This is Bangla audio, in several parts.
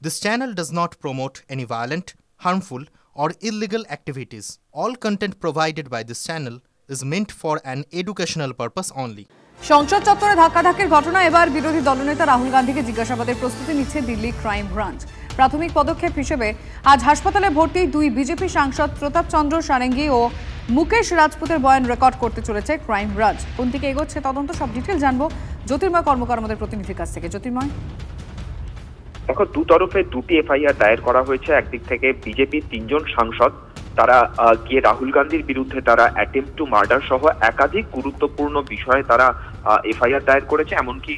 This channel does not promote any violent, harmful, or illegal activities. All content provided by this channel is meant for an educational purpose only. সংসদ চত্বরে ধাক্কাধাক্কির ঘটনা এবার বিরোধী দলনেতা রাহুল গান্ধীকে জিজ্ঞাসাবাদের প্রস্তুতি নিচ্ছে দিল্লি ক্রাইম ব্রাঞ্চ। প্রাথমিক পদক্ষেপ হিসেবে আজ হাসপাতালে ভর্তি দুই বিজেপি সাংসদ প্রতাপ চন্দ্র সারেঙ্গি ও মুকেশ রাজপুতের বয়ান রেকর্ড করতে চলেছে ক্রাইম ব্রাঞ্চ। কোন দিকে এগোচ্ছে তদন্ত, সব ডিটেল জানবো জ্যোতির্ময় কর্মকার আমাদের প্রতিনিধির কাছ থেকে। জ্যোতির্ময়, দেখো, দু তরফে দুটি এফআইআর দায়ের করা হয়েছে। একদিক থেকে বিজেপির তিনজন সাংসদ তারা গিয়ে রাহুল গান্ধীর বিরুদ্ধে তারা অ্যাটেম্পট টু মার্ডার সহ একাধিক গুরুত্বপূর্ণ বিষয়ে তারা এফআইআর দায়ের করেছে, এমনকি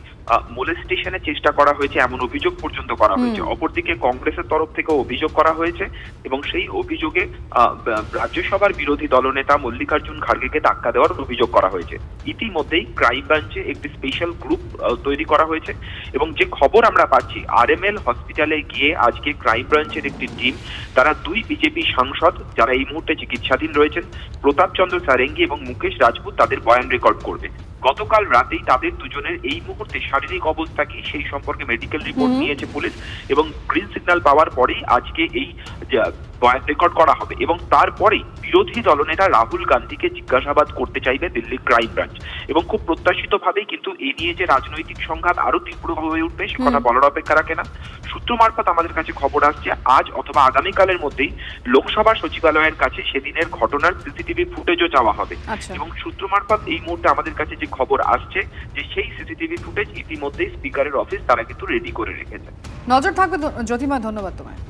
মোলেস্টেশনের চেষ্টা করা হয়েছে এমন অভিযোগ পর্যন্ত করা হয়েছে। অপরদিকে কংগ্রেসের তরফ থেকে অভিযোগ করা হয়েছে এবং সেই অভিযোগে রাজ্যসভার বিরোধী দলনেতা মল্লিকার্জুন খাড়গেকে ধাক্কা দেওয়ার অভিযোগ করা হয়েছে। ইতিমধ্যেই ক্রাইম ব্রাঞ্চে একটি স্পেশাল গ্রুপ তৈরি করা হয়েছে এবং যে খবর আমরা পাচ্ছি, আরএমএল হসপিটালে গিয়ে আজকে ক্রাইম ব্রাঞ্চের একটি টিম তারা দুই বিজেপি সাংসদ যারা এই মুহূর্তে চিকিৎসাধীন রয়েছেন, প্রতাপ চন্দ্র সারেঙ্গি এবং মুকেশ রাজপুত, তাদের বয়ান রেকর্ড করবে। গতকাল রাতেই তাদের দুজনের এই মুহূর্তে শারীরিক অবস্থা কি সেই সম্পর্কে মেডিকেল রিপোর্ট নিয়েছে পুলিশ এবং গ্রিন সিগন্যাল পাওয়ার পরেই আজকে এই বয়ান রেকর্ড করা হবে এবং তারপরেই বিরোধী দলনেতা রাহুল গান্ধীকে জিজ্ঞাসাবাদ করতে চাইবে দিল্লি ক্রাইম ব্রাঞ্চ এবং খুব প্রত্যাশিত ভাবেই কিন্তু এই নিয়ে যে রাজনৈতিক সংঘাত আরো তীব্র হয়ে উঠবে সে কথা বলার অপেক্ষা রাখে না। সূত্র মারফত আমাদের কাছে খবর আসছে আজ অথবা আগামীকালের মধ্যেই লোকসভা সচিবালয়ের কাছে সেদিনের ঘটনার সিসিটিভি ফুটেজও চাওয়া হবে এবং সূত্র মারফত এই মুহূর্তে আমাদের কাছে যে খবর আসছে যে সেই সিসিটিভি ফুটেজ ইতিমধ্যেই স্পিকারের অফিস তারা কিন্তু রেডি করে রেখেছে। নজর থাকবে জ্যোতির্ময়, ধন্যবাদ তোমায়।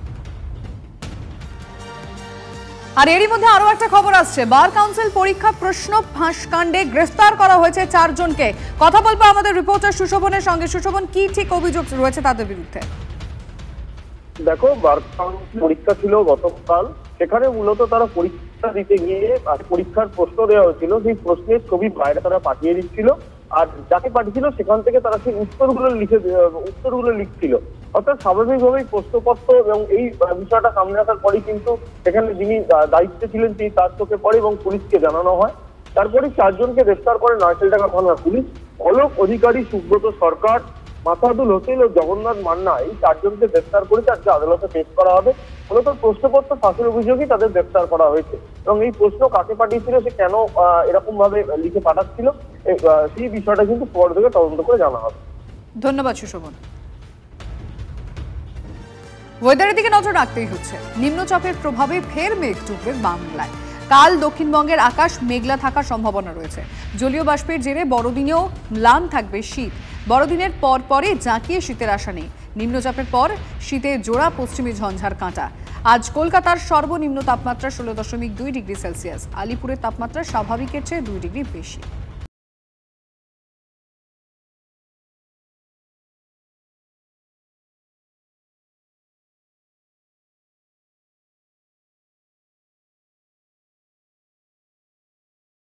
আর এরই মধ্যে আরো একটা খবর আসছে, বার কাউন্সিল পরীক্ষা প্রশ্ন ফাঁস কাণ্ডে গ্রেফতার করা হয়েছে 4 জনকে। কথা বলবো আমাদের রিপোর্টার সুশোভনের সঙ্গে। সুশোভন, কি ঠিক অভিযোগ রয়েছে তাদের বিরুদ্ধে? দেখো, বার কাউন্সিল পরীক্ষা ছিল গতকাল, সেখানে মূলত তারা পরীক্ষা দিতে গিয়ে পরীক্ষার প্রশ্ন দেওয়া হয়েছিল, সেই প্রশ্নের ছবি বাইরে তারা পাঠিয়ে দিচ্ছিল আর যাকে পাঠিয়েছিল সেখান থেকে তারা সেই উত্তরগুলো লিখছিল। অর্থাৎ স্বাভাবিকভাবেই প্রশ্নপত্র এবং এই বিষয়টা সামনে আসার পরেই কিন্তু সেখানে যিনি দায়িত্বে ছিলেন তিনি তার চোখে পড়ে এবং পুলিশকে জানানো হয়। তারপরে 4 জনকে গ্রেফতার করে নারকেলডাঙ্গা থানার পুলিশ। অলোক অধিকারী, সুব্রত সরকার, মাথাদুল হোসেন ও জগন্নাথ মান্না, এই 4 জনকে গ্রেফতার করেছে আজকে আদালতে পেশ করা হবে। মূলত প্রশ্নপত্র ফাঁসের অভিযোগেই তাদের গ্রেফতার করা হয়েছে এবং এই প্রশ্ন কাকে পাঠিয়েছিল, সে কেন এরকম ভাবে লিখে পাঠাচ্ছিল, সেই বিষয়টা কিন্তু পরে থেকে তদন্ত করে জানা হবে। ধন্যবাদ সুশোভন। ওয়েদারের দিকে নজর রাখতেই হচ্ছে। নিম্নচাপের প্রভাবে ফের মেঘ ঢুকবে বাংলায়। কাল দক্ষিণবঙ্গের আকাশ মেঘলা থাকার সম্ভাবনা রয়েছে। জলীয় বাষ্পের জেরে বড়দিনেও ম্লান থাকবে শীত। বড়দিনের পরই জাঁকিয়ে শীতের আশা নেই। নিম্নচাপের পর শীতে জোড়া পশ্চিমী ঝঞ্ঝার কাঁটা। আজ কলকাতার সর্বনিম্ন তাপমাত্রা 16.2 ডিগ্রি সেলসিয়াস। আলিপুরের তাপমাত্রা স্বাভাবিকের চেয়ে 2 ডিগ্রি বেশি।